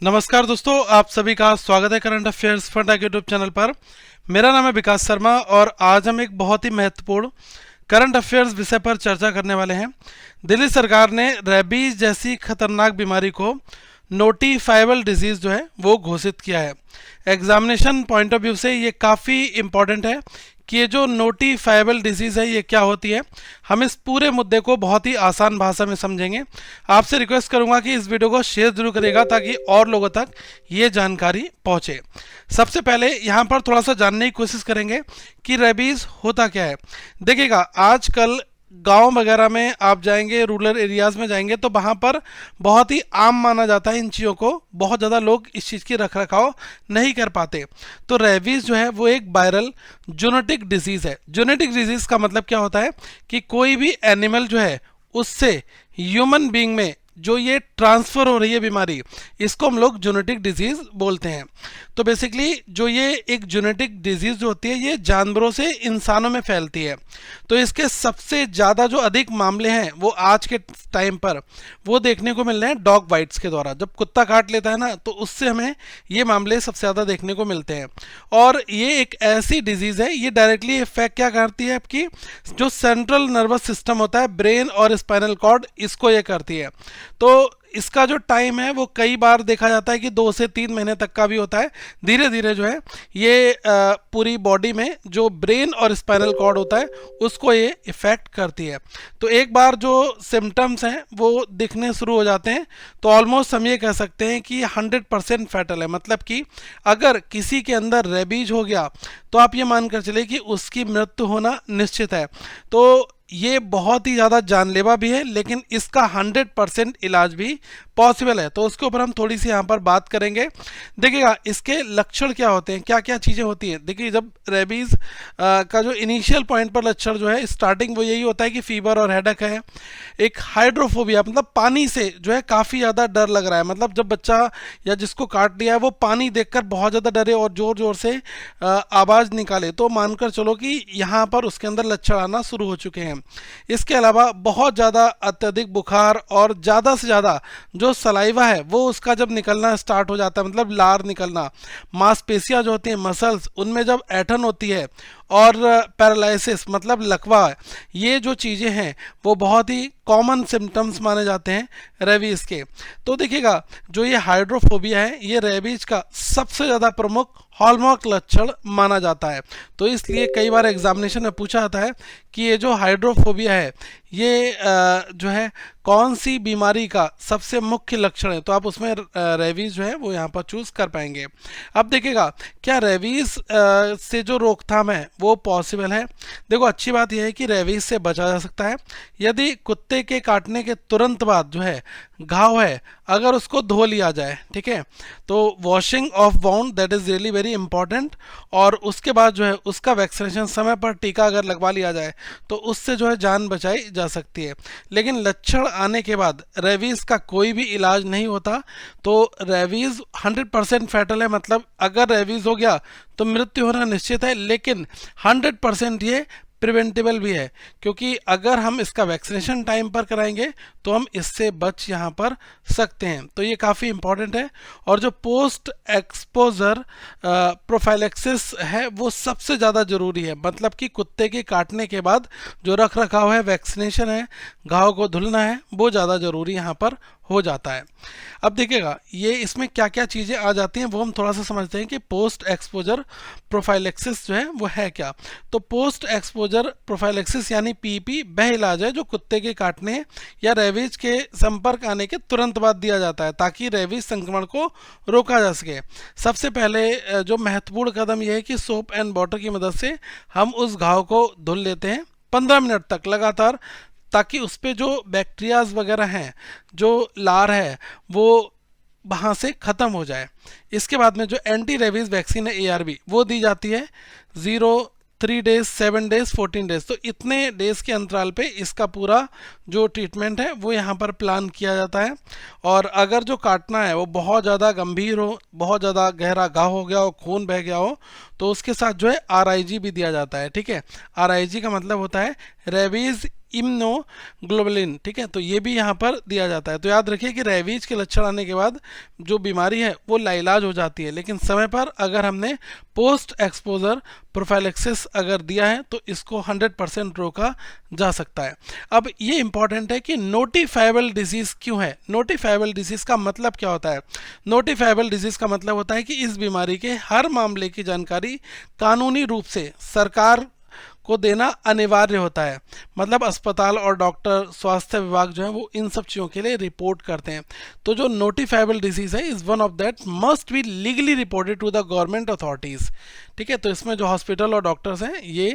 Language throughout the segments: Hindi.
नमस्कार दोस्तों, आप सभी का स्वागत है करंट अफेयर्स फंडा के यूट्यूब चैनल पर। मेरा नाम है विकास शर्मा और आज हम एक बहुत ही महत्वपूर्ण करंट अफेयर्स विषय पर चर्चा करने वाले हैं। दिल्ली सरकार ने रेबीज जैसी खतरनाक बीमारी को नोटिफाइबल डिजीज जो है वो घोषित किया है। एग्जामिनेशन पॉइंट ऑफ व्यू से ये काफ़ी इम्पॉर्टेंट है कि ये जो नोटिफाइबल डिजीज़ है ये क्या होती है। हम इस पूरे मुद्दे को बहुत ही आसान भाषा में समझेंगे। आपसे रिक्वेस्ट करूंगा कि इस वीडियो को शेयर जरूर करिएगा ताकि और लोगों तक ये जानकारी पहुंचे। सबसे पहले यहाँ पर थोड़ा सा जानने की कोशिश करेंगे कि रेबीज़ होता क्या है। देखिएगा, आजकल गांव वगैरह में आप जाएंगे, रूरल एरियाज़ में जाएंगे तो वहाँ पर बहुत ही आम माना जाता है इन चीज़ों को। बहुत ज़्यादा लोग इस चीज़ की रख रखाव नहीं कर पाते। तो रेबीज़ जो है वो एक वायरल जोनेटिक डिजीज़ है। जोनेटिक डिजीज़ का मतलब क्या होता है कि कोई भी एनिमल जो है उससे ह्यूमन बीइंग में जो ये ट्रांसफ़र हो रही है बीमारी, इसको हम लोग जोनेटिक डिजीज़ बोलते हैं। तो बेसिकली जो ये एक जोनेटिक डिजीज़ जो होती है ये जानवरों से इंसानों में फैलती है। तो इसके सबसे ज़्यादा जो अधिक मामले हैं वो आज के टाइम पर वो देखने को मिल रहे हैं डॉग बाइट्स के द्वारा। जब कुत्ता काट लेता है ना तो उससे हमें ये मामले सबसे ज़्यादा देखने को मिलते हैं। और ये एक ऐसी डिजीज़ है, ये डायरेक्टली इफेक्ट क्या करती है, आपकी जो सेंट्रल नर्वस सिस्टम होता है, ब्रेन और स्पाइनल कॉर्ड, इसको ये करती है। तो इसका जो टाइम है वो कई बार देखा जाता है कि 2 से 3 महीने तक का भी होता है। धीरे धीरे जो है ये पूरी बॉडी में जो ब्रेन और स्पाइनल कॉर्ड होता है उसको ये इफ़ेक्ट करती है। तो एक बार जो सिम्टम्स हैं वो दिखने शुरू हो जाते हैं तो ऑलमोस्ट हम ये कह सकते हैं कि 100% फैटल है। मतलब कि अगर किसी के अंदर रेबीज हो गया तो आप ये मानकर चले कि उसकी मृत्यु होना निश्चित है। तो ये बहुत ही ज़्यादा जानलेवा भी है, लेकिन इसका 100% इलाज भी पॉसिबल है। तो उसके ऊपर हम थोड़ी सी यहाँ पर बात करेंगे। देखिएगा, इसके लक्षण क्या होते हैं, क्या क्या चीज़ें होती हैं। देखिए, जब रेबीज़ का जो इनिशियल पॉइंट पर लक्षण जो है स्टार्टिंग वो यही होता है कि फीवर और हेडेक है। एक हाइड्रोफोबिया, मतलब पानी से जो है काफ़ी ज़्यादा डर लग रहा है। मतलब जब बच्चा या जिसको काट लिया है वो पानी देखकर बहुत ज़्यादा डरे और ज़ोर ज़ोर से आवाज़ निकाले, तो मानकर चलो कि यहाँ पर उसके अंदर लक्षण आना शुरू हो चुके हैं। इसके अलावा बहुत ज़्यादा अत्यधिक बुखार और ज़्यादा से ज़्यादा जो सलाइवा है वो उसका जब निकलना स्टार्ट हो जाता है, मतलब लार निकलना, मांसपेशियां जो होती हैं मसल्स उनमें जब ऐठन होती है, और पैरालिसिस मतलब लकवा, ये जो चीज़ें हैं वो बहुत ही कॉमन सिम्टम्स माने जाते हैं रेबीज़ के। तो देखिएगा, जो ये हाइड्रोफोबिया है ये रेबीज का सबसे ज़्यादा प्रमुख हॉलमार्क लक्षण माना जाता है। तो इसलिए कई बार एग्जामिनेशन में पूछा जाता है कि ये जो हाइड्रोफोबिया है ये जो है कौन सी बीमारी का सबसे मुख्य लक्षण है, तो आप उसमें रेबीज जो है वो यहाँ पर चूज़ कर पाएंगे। अब देखिएगा, क्या रेबीज से जो रोकथाम है वो पॉसिबल है। देखो, अच्छी बात यह है कि रेबीज से बचा जा सकता है यदि कुत्ते के काटने के तुरंत बाद जो है घाव है अगर उसको धो लिया जाए, ठीक है। तो washing of wound that is really very important. और उसके बाद जो है उसका वैक्सीनेशन समय पर टीका अगर लगवा लिया जाए तो उससे जो है जान बचाई जा सकती है। लेकिन लक्षण आने के बाद रेबीज़ का कोई भी इलाज नहीं होता। तो रेबीज़ 100% फैटल है, मतलब अगर रेबीज़ हो गया तो मृत्यु होना निश्चित है, लेकिन 100% ये प्रिवेंटेबल भी है, क्योंकि अगर हम इसका वैक्सीनेशन टाइम पर कराएंगे तो हम इससे बच यहाँ पर सकते हैं। तो ये काफ़ी इंपॉर्टेंट है। और जो पोस्ट एक्सपोजर प्रोफाइलेक्सिस है वो सबसे ज़्यादा ज़रूरी है। मतलब कि कुत्ते के काटने के बाद जो रख रखाव है, वैक्सीनेशन है, घाव को धुलना है, वो ज़्यादा ज़रूरी यहाँ पर हो जाता है। अब देखिएगा, ये इसमें क्या क्या चीज़ें आ जाती हैं वो हम थोड़ा सा समझते हैं कि पोस्ट एक्सपोजर प्रोफाइलेक्सिस जो है वो है क्या। तो पोस्ट एक्सपोजर प्रोफाइलेक्सिस यानी पीपी वह इलाज है जो कुत्ते के काटने या रेबीज के संपर्क आने के तुरंत बाद दिया जाता है ताकि रेबीज संक्रमण को रोका जा सके। सबसे पहले जो महत्वपूर्ण कदम यह है कि सोप एंड वाटर की मदद से हम उस घाव को धुल लेते हैं 15 मिनट तक लगातार, ताकि उस पर जो बैक्टीरियाज वगैरह हैं, जो लार है, वो वहाँ से ख़त्म हो जाए। इसके बाद में जो एंटी रेबीज़ वैक्सीन है ARV वो दी जाती है 0, 3 डेज, 7 डेज, 14 डेज। तो इतने डेज के अंतराल पे इसका पूरा जो ट्रीटमेंट है वो यहाँ पर प्लान किया जाता है। और अगर जो काटना है वो बहुत ज़्यादा गंभीर हो, बहुत ज़्यादा गहरा घाव हो गया हो, खून बह गया हो, तो उसके साथ जो है RIG भी दिया जाता है, ठीक है। RIG का मतलब होता है रेबीज़ इम्यूनोग्लोबुलिन, ठीक है, तो ये भी यहाँ पर दिया जाता है। तो याद रखिए कि रेबीज के लक्षण आने के बाद जो बीमारी है वो लाइलाज हो जाती है, लेकिन समय पर अगर हमने पोस्ट एक्सपोजर प्रोफाइलेक्सिस अगर दिया है तो इसको 100% रोका जा सकता है। अब ये इंपॉर्टेंट है कि नोटिफाइबल डिजीज क्यों है। नोटिफाइबल डिजीज का मतलब क्या होता है? नोटिफाइबल डिजीज का मतलब होता है कि इस बीमारी के हर मामले की जानकारी कानूनी रूप से सरकार को देना अनिवार्य होता है। मतलब अस्पताल और डॉक्टर, स्वास्थ्य विभाग जो है वो इन सब चीज़ों के लिए रिपोर्ट करते हैं। तो जो नोटिफाइबल डिजीज है is one of that must be legally reported to the government authorities, ठीक है। तो इसमें जो हॉस्पिटल और डॉक्टर्स हैं ये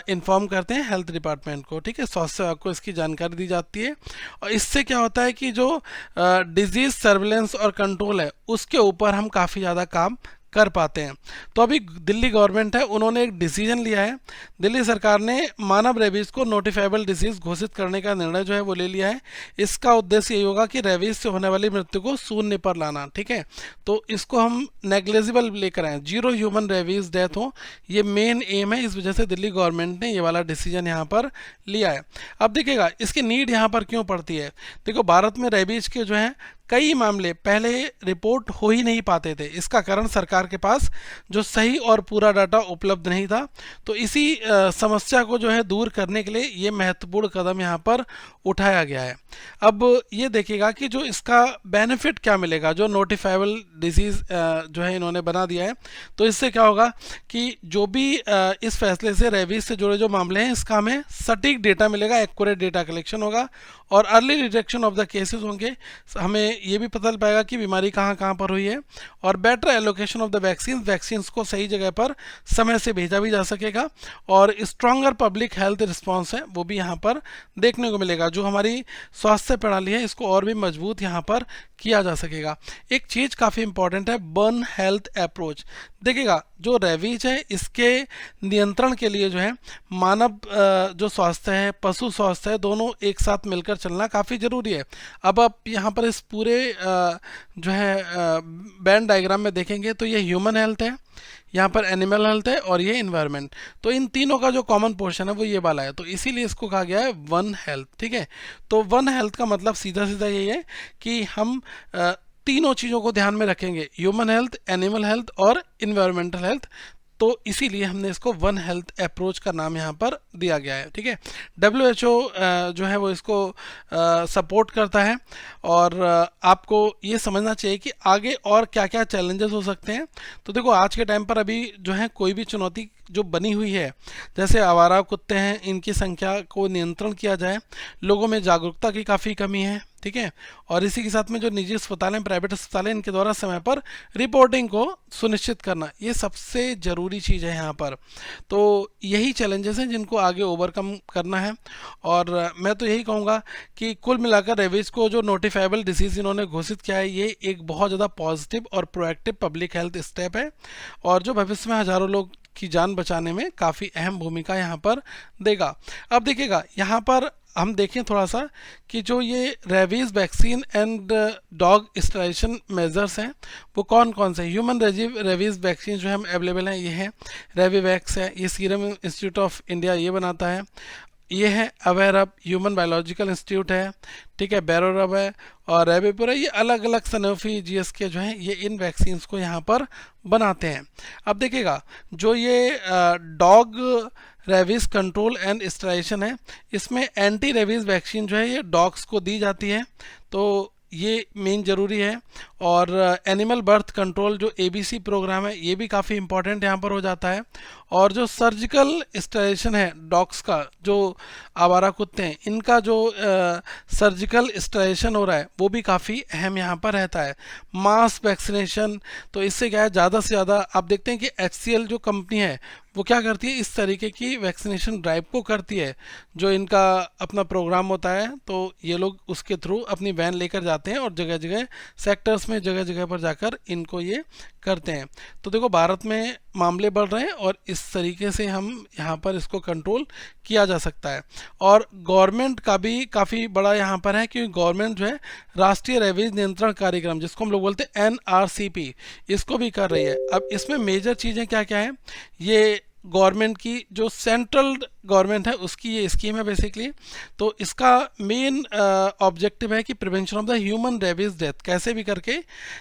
इन्फॉर्म करते हैं हेल्थ डिपार्टमेंट को, ठीक है, स्वास्थ्य विभाग को इसकी जानकारी दी जाती है। और इससे क्या होता है कि जो डिजीज सर्विलेंस और कंट्रोल है उसके ऊपर हम काफ़ी ज़्यादा काम कर पाते हैं। तो अभी दिल्ली गवर्नमेंट है, उन्होंने एक डिसीजन लिया है। दिल्ली सरकार ने मानव रेबीज को नोटिफाइबल डिसीज घोषित करने का निर्णय जो है वो ले लिया है। इसका उद्देश्य यही होगा कि रेबीज से होने वाली मृत्यु को शून्य पर लाना, ठीक है। तो इसको हम नेग्लेजिबल लेकर आए, जीरो ह्यूमन रेबीज डेथ हो, ये मेन एम है। इस वजह से दिल्ली गवर्नमेंट ने ये वाला डिसीजन यहाँ पर लिया है। अब देखिएगा इसकी नीड यहाँ पर क्यों पड़ती है। देखो भारत में रेबीज के जो है कई मामले पहले रिपोर्ट हो ही नहीं पाते थे। इसका कारण सरकार के पास जो सही और पूरा डाटा उपलब्ध नहीं था। तो इसी समस्या को जो है दूर करने के लिए ये महत्वपूर्ण कदम यहाँ पर उठाया गया है। अब ये देखिएगा कि जो इसका बेनिफिट क्या मिलेगा, जो नोटिफाइबल डिजीज़ जो है इन्होंने बना दिया है, तो इससे क्या होगा कि जो भी इस फैसले से रेबीज से जुड़े जो मामले हैं इसका हमें सटीक डेटा मिलेगा, एक्यूरेट डेटा कलेक्शन होगा और early detection of the cases होंगे। हमें ये भी पता चल पाएगा कि बीमारी कहाँ कहाँ पर हुई है और better allocation of the vaccines को सही जगह पर समय से भेजा भी जा सकेगा और स्ट्रॉन्गर पब्लिक हेल्थ रिस्पॉन्स है वो भी यहाँ पर देखने को मिलेगा। जो हमारी स्वास्थ्य प्रणाली है इसको और भी मजबूत यहाँ पर किया जा सकेगा। एक चीज़ काफ़ी इंपॉर्टेंट है, वन हेल्थ अप्रोच। देखिएगा जो रेबीज है इसके नियंत्रण के लिए जो है मानव जो स्वास्थ्य है, पशु स्वास्थ्य है, दोनों एक साथ मिलकर चलना काफ़ी ज़रूरी है। अब आप यहाँ पर इस पूरे जो है बैन डायग्राम में देखेंगे तो ये ह्यूमन हेल्थ है, यहाँ पर एनिमल हेल्थ है और ये इन्वायरमेंट। तो इन तीनों का जो कॉमन पोर्शन है वो ये वाला है, तो इसीलिए इसको कहा गया है वन हेल्थ, ठीक है। तो वन हेल्थ का मतलब सीधा सीधा यही है कि हम तीनों चीज़ों को ध्यान में रखेंगे, ह्यूमन हेल्थ, एनिमल हेल्थ और इन्वायरमेंटल हेल्थ। तो इसीलिए हमने इसको वन हेल्थ अप्रोच का नाम यहाँ पर दिया गया है, ठीक है। WHO जो है वो इसको सपोर्ट करता है और आपको ये समझना चाहिए कि आगे और क्या क्या चैलेंजेस हो सकते हैं। तो देखो आज के टाइम पर अभी जो है कोई भी चुनौती जो बनी हुई है, जैसे आवारा कुत्ते हैं, इनकी संख्या को नियंत्रण किया जाए, लोगों में जागरूकता की काफ़ी कमी है, ठीक है। और इसी के साथ में जो निजी अस्पताल हैं, प्राइवेट अस्पताल हैं, इनके द्वारा समय पर रिपोर्टिंग को सुनिश्चित करना, ये सबसे ज़रूरी चीज़ है यहाँ पर। तो यही चैलेंजेस हैं जिनको आगे ओवरकम करना है। और मैं तो यही कहूँगा कि कुल मिलाकर रेबीज को जो नोटिफाइबल डिसीज़ इन्होंने घोषित किया है ये एक बहुत ज़्यादा पॉजिटिव और प्रोएक्टिव पब्लिक हेल्थ स्टेप है और जो भविष्य में हज़ारों लोग की जान बचाने में काफ़ी अहम भूमिका यहाँ पर देगा। अब देखिएगा यहाँ पर हम देखें थोड़ा सा कि जो ये rabies vaccine and dog sterilisation measures हैं वो कौन कौन से। ह्यूमन रेबीज वैक्सीन जो है हम अवेलेबल हैं, ये है रेबीवैक्स है, ये सीरम इंस्टीट्यूट ऑफ इंडिया ये बनाता है, ये है अवेयरअप ह्यूमन बायोलॉजिकल इंस्टीट्यूट है, ठीक है, बैरोरब है और रेबीपुर है। ये अलग अलग सनोफी GSK जो है ये इन वैक्सीन्स को यहाँ पर बनाते हैं। अब देखिएगा जो ये dog rabies control and sterilisation है, इसमें एंटी रेबीज वैक्सीन जो है ये डॉग्स को दी जाती है, तो ये मेन ज़रूरी है। और एनिमल बर्थ कंट्रोल जो ABC प्रोग्राम है ये भी काफ़ी इंपॉर्टेंट यहाँ पर हो जाता है। और जो सर्जिकल स्टेरिलाइजेशन है डॉग्स का, जो आवारा कुत्ते हैं इनका जो सर्जिकल स्टेरिलाइजेशन हो रहा है वो भी काफ़ी अहम यहाँ पर रहता है। मास वैक्सीनेशन, तो इससे क्या है ज़्यादा से ज़्यादा आप देखते हैं कि HCL जो कंपनी है वो क्या करती है, इस तरीके की वैक्सीनेशन ड्राइव को करती है। जो इनका अपना प्रोग्राम होता है तो ये लोग उसके थ्रू अपनी वैन लेकर जाते हैं और जगह जगह सेक्टर्स में जगह जगह पर जाकर इनको ये करते हैं। तो देखो भारत में मामले बढ़ रहे हैं और इस तरीके से हम यहाँ पर इसको कंट्रोल किया जा सकता है। और गवर्नमेंट का भी काफ़ी बड़ा यहाँ पर है क्योंकि गवर्नमेंट जो है राष्ट्रीय रेबीज नियंत्रण कार्यक्रम जिसको हम लोग बोलते हैं NRCP, इसको भी कर रही है। अब इसमें मेजर चीज़ें क्या क्या हैं, ये गवर्नमेंट की जो सेंट्रल गवर्नमेंट है उसकी ये स्कीम है बेसिकली। तो इसका मेन ऑब्जेक्टिव है कि prevention of the human rabies death, कैसे भी करके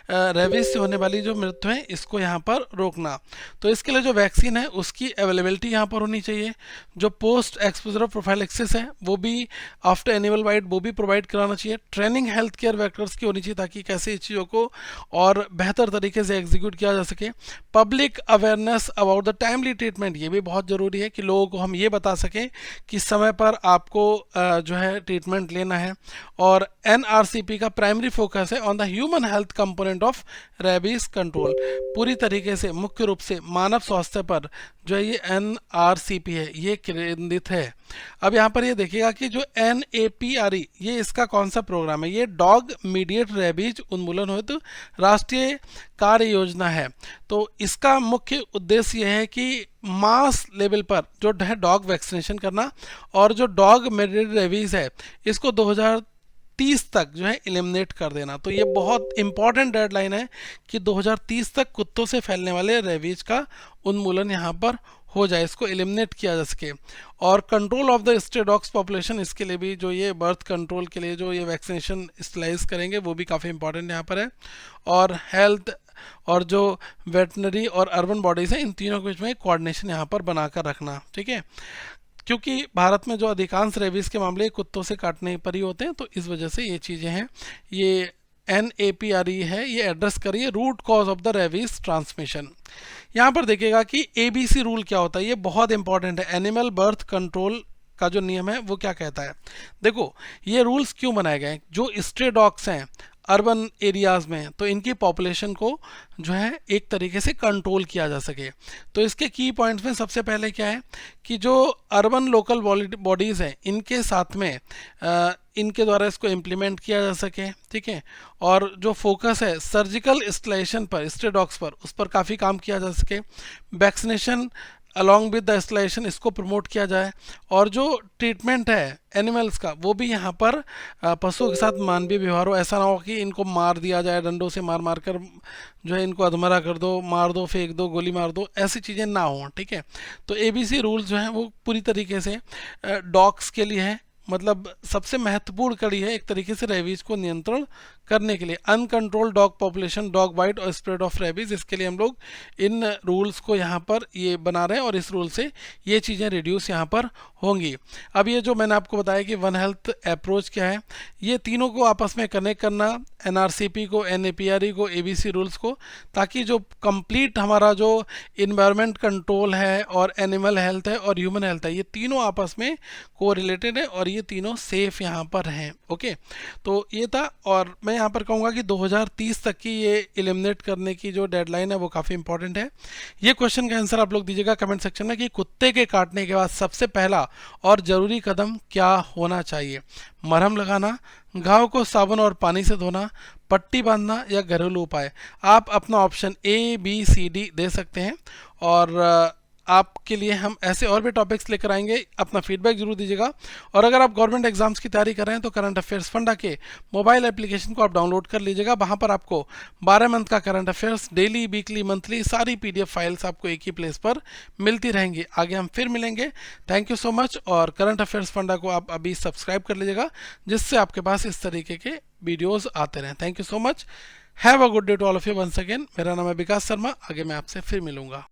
रेबीज से होने वाली जो मृत्यु है इसको यहाँ पर रोकना। तो इसके लिए जो वैक्सीन है उसकी अवेलेबिलिटी यहाँ पर होनी चाहिए। जो पोस्ट एक्सपोजर प्रोफाइलेक्सिस है वो भी आफ्टर एनिमल वाइट वो भी प्रोवाइड कराना चाहिए। ट्रेनिंग हेल्थ केयर वर्कर्स की होनी चाहिए ताकि कैसे इस चीज़ों को और बेहतर तरीके से एग्जीक्यूट किया जा सके। Public awareness about the timely treatment, ये भी बहुत ज़रूरी है कि लोगों को हम ये बता सकें कि समय पर आपको जो है ट्रीटमेंट लेना है। और एनआरसीपी का प्राइमरी फोकस है on the human health component of rabies control, पूरी तरीके से मुख्य रूप से मानव स्वास्थ्य पर जो है ये एनआरसीपी है ये केंद्रित है। अब यहाँ पर ये देखिएगा कि जो NAPRE ये इसका कौन सा प्रोग्राम है, ये डॉग मीडिएट रेबीज उन्मूलन हेतु राष्ट्रीय कार्य योजना है। तो इसका मुख्य उद्देश्य यह है कि मास लेवल पर जो है डॉग वैक्सीनेशन करना और जो डॉग मीडिएट रेबीज है इसको 2030 तक जो है एलिमिनेट कर देना। तो ये बहुत इंपॉर्टेंट डेडलाइन है कि 2030 तक कुत्तों से फैलने वाले रेबीज का उन्मूलन यहाँ पर हो जाए, इसको एलिमिनेट किया जा सके। और control of the stray dogs population, इसके लिए भी जो ये बर्थ कंट्रोल के लिए जो ये वैक्सीनेशन स्टलाइज करेंगे वो भी काफ़ी इंपॉर्टेंट यहाँ पर है। और हेल्थ और जो वेटनरी और अर्बन बॉडीज़ हैं इन तीनों के बीच में कोऑर्डिनेशन यहाँ पर बनाकर रखना, ठीक है। क्योंकि भारत में जो अधिकांश रेबीज़ के मामले कुत्तों से काटने पर ही होते हैं, तो इस वजह से ये चीज़ें हैं। ये NAPRE है, ये एड्रेस करिए root cause of the rabies transmission. यहाँ पर देखिएगा कि ABC रूल क्या होता है, ये बहुत इंपॉर्टेंट है। एनिमल बर्थ कंट्रोल का जो नियम है वो क्या कहता है, देखो ये रूल्स क्यों बनाए गए हैं। जो स्ट्रे डॉग्स हैं अर्बन एरियाज़ में, तो इनकी पॉपुलेशन को जो है एक तरीके से कंट्रोल किया जा सके। तो इसके की पॉइंट्स में सबसे पहले क्या है कि जो अर्बन लोकल बॉडीज़ हैं इनके साथ में इनके द्वारा इसको इम्प्लीमेंट किया जा सके, ठीक है। और जो फोकस है सर्जिकल स्टलाइजेशन पर, स्ट्रे डॉग्स पर, उस पर काफ़ी काम किया जा सके। Vaccination along with the installation इसको प्रमोट किया जाए। और जो ट्रीटमेंट है एनिमल्स का वो भी यहाँ पर पशुओं के साथ मानवीय व्यवहार हो। ऐसा ना हो कि इनको मार दिया जाए, डंडों से मार मार कर जो है इनको अधमरा कर दो, मार दो, फेंक दो, गोली मार दो, ऐसी चीज़ें ना हों, ठीक है। तो ABC रूल्स जो हैं वो पूरी तरीके से डॉग्स के लिए है, मतलब सबसे महत्वपूर्ण कड़ी है एक तरीके से रेबीज को नियंत्रण करने के लिए। Uncontrolled dog population, dog bite और स्प्रेड ऑफ रेबीज, इसके लिए हम लोग इन रूल्स को यहाँ पर ये बना रहे हैं और इस रूल से ये चीज़ें रिड्यूस यहाँ पर होंगी। अब ये जो मैंने आपको बताया कि वन हेल्थ अप्रोच क्या है, ये तीनों को आपस में कनेक्ट करना, NRCP को, NAPRE को, ABC रूल्स को, ताकि जो कंप्लीट हमारा जो इन्वायरमेंट कंट्रोल है और एनिमल हेल्थ है और ह्यूमन हेल्थ है, ये तीनों आपस में को रिलेटेड है और ये तीनों सेफ यहाँ पर हैं। ओके, तो ये था। और मैं यहाँ पर कहूँगा कि 2030 तक की ये एलिमिनेट करने की जो डेडलाइन है वो काफ़ी इंपॉर्टेंट है। ये क्वेश्चन का आंसर आप लोग दीजिएगा कमेंट सेक्शन में कि कुत्ते के काटने के बाद सबसे पहला और ज़रूरी कदम क्या होना चाहिए। मरहम लगाना, घाव को साबुन और पानी से धोना, पट्टी बांधना या घरेलू उपाय। आप अपना ऑप्शन ABCD दे सकते हैं और आपके लिए हम ऐसे और भी टॉपिक्स लेकर आएंगे। अपना फीडबैक जरूर दीजिएगा। और अगर आप गवर्नमेंट एग्जाम्स की तैयारी कर रहे हैं तो करंट अफेयर्स फंडा के मोबाइल एप्लीकेशन को आप डाउनलोड कर लीजिएगा। वहाँ पर आपको 12 मंथ का current affairs daily, weekly, monthly सारी PDF फाइल्स आपको एक ही प्लेस पर मिलती रहेंगी। आगे हम फिर मिलेंगे। Thank you so much. और करंट अफेयर्स फंडा को आप अभी सब्सक्राइब कर लीजिएगा जिससे आपके पास इस तरीके के वीडियोज़ आते रहें। Thank you so much. Have a good day to all of you once again. मेरा नाम है विकास शर्मा। आगे मैं आपसे फिर मिलूंगा।